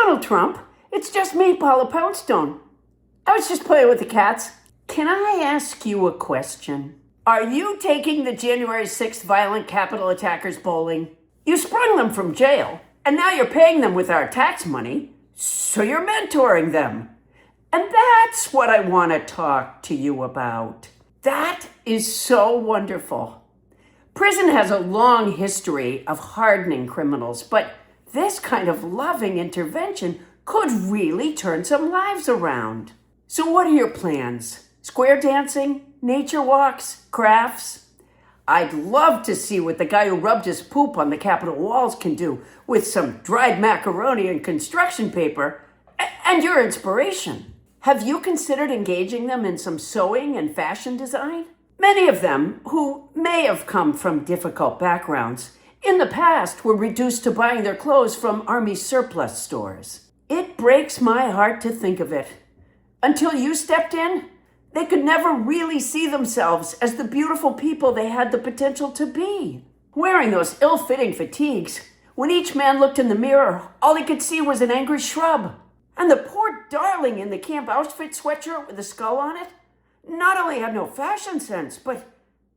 Donald Trump. It's just me, Paula Poundstone. I was just playing with the cats. Can I ask you a question? Are you taking the January 6th violent Capitol attackers bowling? You sprung them from jail, and now you're paying them with our tax money, so you're mentoring them. And that's what I want to talk to you about. That is so wonderful. Prison has a long history of hardening criminals, but this kind of loving intervention could really turn some lives around. So what are your plans? Square dancing? Nature walks? Crafts? I'd love to see what the guy who rubbed his poop on the Capitol walls can do with some dried macaroni and construction paper and your inspiration. Have you considered engaging them in some sewing and fashion design? Many of them, who may have come from difficult backgrounds, in the past were reduced to buying their clothes from Army surplus stores. It breaks my heart to think of it. Until you stepped in, they could never really see themselves as the beautiful people they had the potential to be. Wearing those ill-fitting fatigues, when each man looked in the mirror, all he could see was an angry shrub. And the poor darling in the camp outfit sweatshirt with a skull on it not only had no fashion sense, but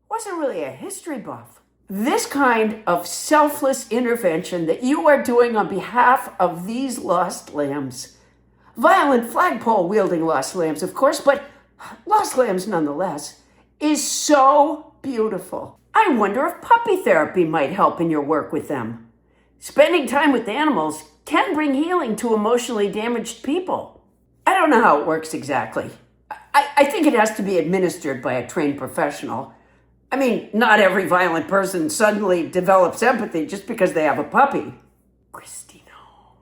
wasn't really a history buff. This kind of selfless intervention that you are doing on behalf of these lost lambs, violent flagpole-wielding lost lambs, of course, but lost lambs nonetheless, is so beautiful. I wonder if puppy therapy might help in your work with them. Spending time with animals can bring healing to emotionally damaged people. I don't know how it works exactly. I think it has to be administered by a trained professional. I mean, not every violent person suddenly develops empathy just because they have a puppy. Christine Home.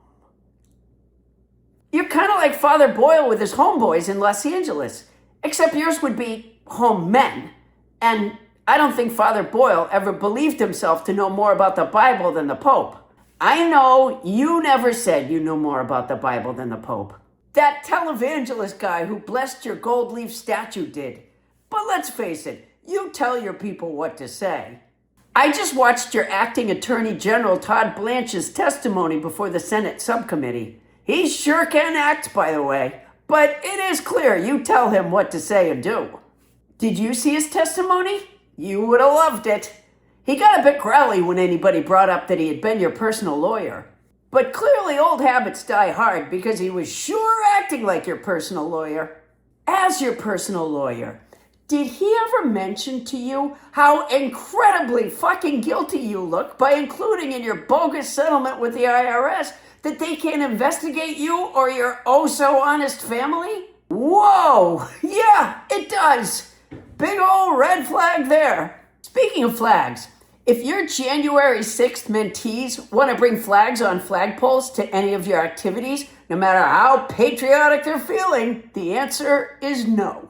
You're kind of like Father Boyle with his homeboys in Los Angeles, except yours would be home men. And I don't think Father Boyle ever believed himself to know more about the Bible than the Pope. I know you never said you knew more about the Bible than the Pope. That televangelist guy who blessed your gold leaf statue did. But let's face it, you tell your people what to say. I just watched your acting Attorney General Todd Blanche's testimony before the Senate subcommittee. He sure can act, by the way. But it is clear you tell him what to say and do. Did you see his testimony? You would have loved it. He got a bit growly when anybody brought up that he had been your personal lawyer. But clearly old habits die hard because he was sure acting like your personal lawyer. As your personal lawyer, did he ever mention to you how incredibly fucking guilty you look by including in your bogus settlement with the IRS that they can't investigate you or your oh-so-honest family? Whoa! Yeah, it does. Big old red flag there. Speaking of flags, if your January 6th mentees want to bring flags on flagpoles to any of your activities, no matter how patriotic they're feeling, the answer is no.